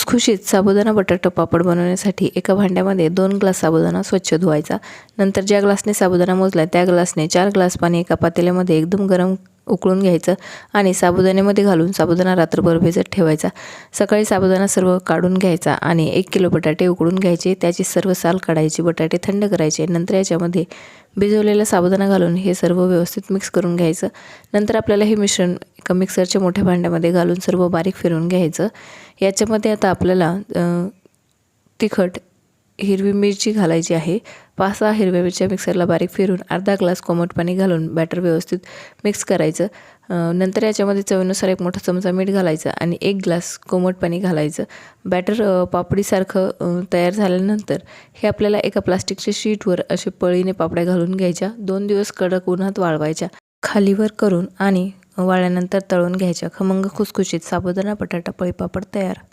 खुसखुशीत साबुदाणा बटाटा पापड बनवण्यासाठी एका भांड्यामध्ये 2 ग्लास साबुदाणा स्वच्छ धुवायचा। नंतर ज्या ग्लासने साबुदाणा मोजला त्या ग्लासने 4 ग्लास पाणी एका पातेल्यामध्ये एकदम गरम उकळून घ्यायचं आणि साबुदाण्यामध्ये घालून साबुदाणा रात्रभर भिजत ठेवायचा। सकाळी साबुदाणा सर्व काढून घ्यायचा आणि 1 किलो बटाटे उकडून घ्यायचे, त्याची सर्व साल काढायची, बटाटे थंड करायचे। नंतर याच्यामध्ये भिजवलेला साबुदाणा घालून हे सर्व व्यवस्थित मिक्स करून घ्यायचं। नंतर आपल्याला हे मिश्रण एका मिक्सरच्या मोठ्या भांड्यामध्ये घालून सर्व बारीक फिरवून घ्यायचं। याच्यामध्ये आता आपल्याला तिखट हिरवी मिरची घालायची आहे। 5-6 हिरव्या मिरच्या मिक्सरला बारीक फिरून अर्धा ग्लास कोमट पाणी घालून बॅटर व्यवस्थित मिक्स करायचं। नंतर याच्यामध्ये चवीनुसार 1 मोठा चमचा मीठ घालायचं आणि 1 ग्लास कोमट पाणी घालायचं। बॅटर पापडीसारखं तयार झाल्यानंतर हे आपल्याला एका प्लास्टिकच्या शीटवर असे पळीने पापड्या घालून घ्यायच्या। 2 दिवस कडक उन्हात वाळवायच्या, खालीवर करून आणि वाळल्यानंतर तळून घ्यायच्या। खमंग खुसखुशीत साबुदाणा बटाटा पळी पापड तयार।